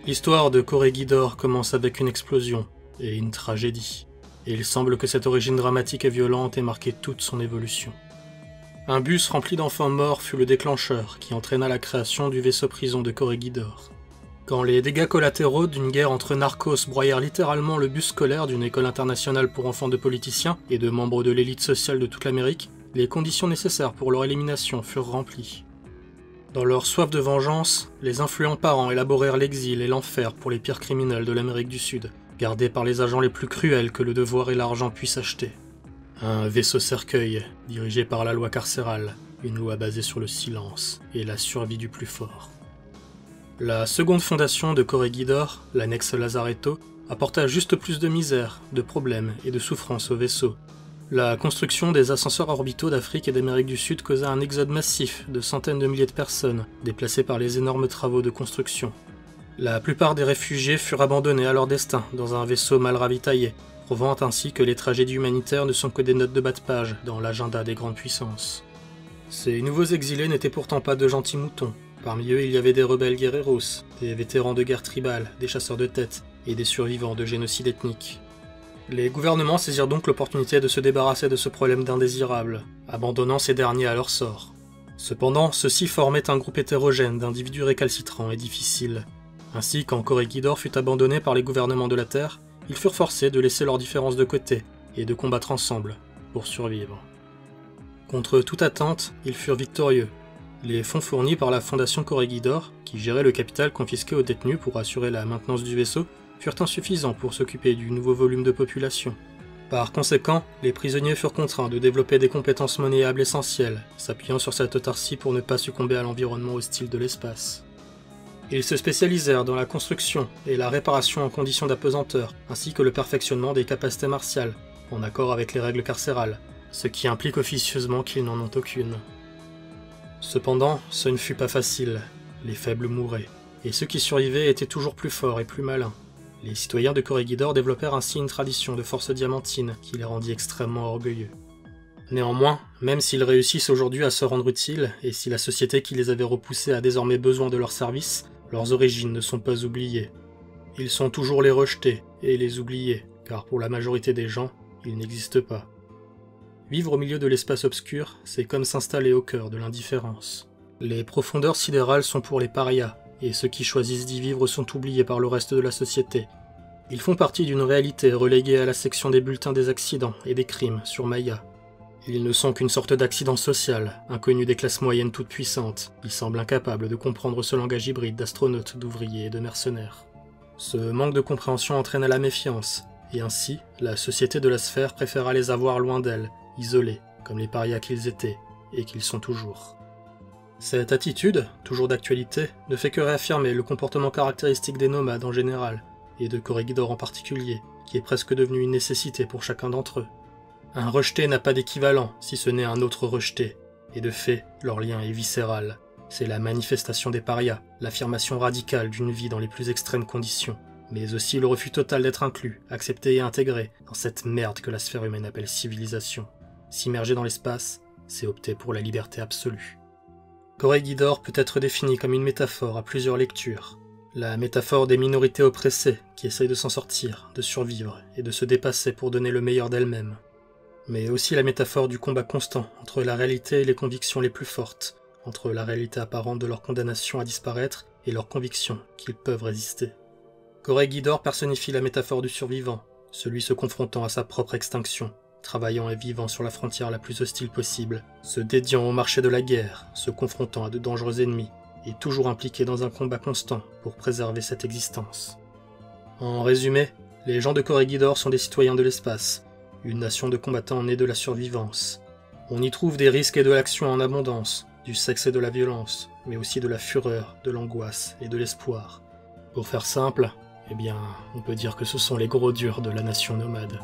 L'histoire de Corregidor commence avec une explosion et une tragédie, et il semble que cette origine dramatique et violente ait marqué toute son évolution. Un bus rempli d'enfants morts fut le déclencheur qui entraîna la création du vaisseau-prison de Corregidor. Quand les dégâts collatéraux d'une guerre entre narcos broyèrent littéralement le bus scolaire d'une école internationale pour enfants de politiciens et de membres de l'élite sociale de toute l'Amérique, les conditions nécessaires pour leur élimination furent remplies. Dans leur soif de vengeance, les influents parents élaborèrent l'exil et l'enfer pour les pires criminels de l'Amérique du Sud, gardés par les agents les plus cruels que le devoir et l'argent puissent acheter. Un vaisseau-cercueil, dirigé par la loi carcérale, une loi basée sur le silence et la survie du plus fort. La seconde fondation de Corregidor, l'annexe Lazaretto, apporta juste plus de misère, de problèmes et de souffrances au vaisseau. La construction des ascenseurs orbitaux d'Afrique et d'Amérique du Sud causa un exode massif de centaines de milliers de personnes, déplacées par les énormes travaux de construction. La plupart des réfugiés furent abandonnés à leur destin dans un vaisseau mal ravitaillé, prouvant ainsi que les tragédies humanitaires ne sont que des notes de bas de page dans l'agenda des grandes puissances. Ces nouveaux exilés n'étaient pourtant pas de gentils moutons. Parmi eux, il y avait des rebelles guerreros, des vétérans de guerre tribale, des chasseurs de têtes et des survivants de génocide ethnique. Les gouvernements saisirent donc l'opportunité de se débarrasser de ce problème d'indésirables, abandonnant ces derniers à leur sort. Cependant, ceux-ci formaient un groupe hétérogène d'individus récalcitrants et difficiles. Ainsi, quand Corregidor fut abandonné par les gouvernements de la Terre, ils furent forcés de laisser leurs différences de côté et de combattre ensemble pour survivre. Contre toute attente, ils furent victorieux. Les fonds fournis par la fondation Corregidor, qui gérait le capital confisqué aux détenus pour assurer la maintenance du vaisseau, furent insuffisants pour s'occuper du nouveau volume de population. Par conséquent, les prisonniers furent contraints de développer des compétences monnayables essentielles, s'appuyant sur cette autarcie pour ne pas succomber à l'environnement hostile de l'espace. Ils se spécialisèrent dans la construction et la réparation en conditions d'apesanteur, ainsi que le perfectionnement des capacités martiales, en accord avec les règles carcérales, ce qui implique officieusement qu'ils n'en ont aucune. Cependant, ce ne fut pas facile. Les faibles mouraient, et ceux qui survivaient étaient toujours plus forts et plus malins. Les citoyens de Corregidor développèrent ainsi une tradition de force diamantine qui les rendit extrêmement orgueilleux. Néanmoins, même s'ils réussissent aujourd'hui à se rendre utiles, et si la société qui les avait repoussés a désormais besoin de leurs services, leurs origines ne sont pas oubliées. Ils sont toujours les rejetés et les oubliés, car pour la majorité des gens, ils n'existent pas. Vivre au milieu de l'espace obscur, c'est comme s'installer au cœur de l'indifférence. Les profondeurs sidérales sont pour les parias, et ceux qui choisissent d'y vivre sont oubliés par le reste de la société. Ils font partie d'une réalité reléguée à la section des bulletins des accidents et des crimes sur Maya. Ils ne sont qu'une sorte d'accident social, inconnus des classes moyennes toutes puissantes, qui semblent incapables de comprendre ce langage hybride d'astronautes, d'ouvriers et de mercenaires. Ce manque de compréhension entraîna la méfiance, et ainsi, la société de la sphère préféra les avoir loin d'elle, isolés, comme les parias qu'ils étaient, et qu'ils sont toujours. Cette attitude, toujours d'actualité, ne fait que réaffirmer le comportement caractéristique des nomades en général, et de Corregidor en particulier, qui est presque devenu une nécessité pour chacun d'entre eux. Un rejeté n'a pas d'équivalent, si ce n'est un autre rejeté, et de fait, leur lien est viscéral. C'est la manifestation des parias, l'affirmation radicale d'une vie dans les plus extrêmes conditions, mais aussi le refus total d'être inclus, accepté et intégré dans cette merde que la sphère humaine appelle civilisation. S'immerger dans l'espace, c'est opter pour la liberté absolue. Corregidor peut être défini comme une métaphore à plusieurs lectures. La métaphore des minorités oppressées qui essayent de s'en sortir, de survivre et de se dépasser pour donner le meilleur d'elles-mêmes. Mais aussi la métaphore du combat constant entre la réalité et les convictions les plus fortes, entre la réalité apparente de leur condamnation à disparaître et leur conviction qu'ils peuvent résister. Corregidor personnifie la métaphore du survivant, celui se confrontant à sa propre extinction, travaillant et vivant sur la frontière la plus hostile possible, se dédiant au marché de la guerre, se confrontant à de dangereux ennemis, et toujours impliqué dans un combat constant pour préserver cette existence. En résumé, les gens de Corregidor sont des citoyens de l'espace, une nation de combattants nés de la survivance. On y trouve des risques et de l'action en abondance, du sexe et de la violence, mais aussi de la fureur, de l'angoisse et de l'espoir. Pour faire simple, eh bien, on peut dire que ce sont les gros durs de la nation nomade.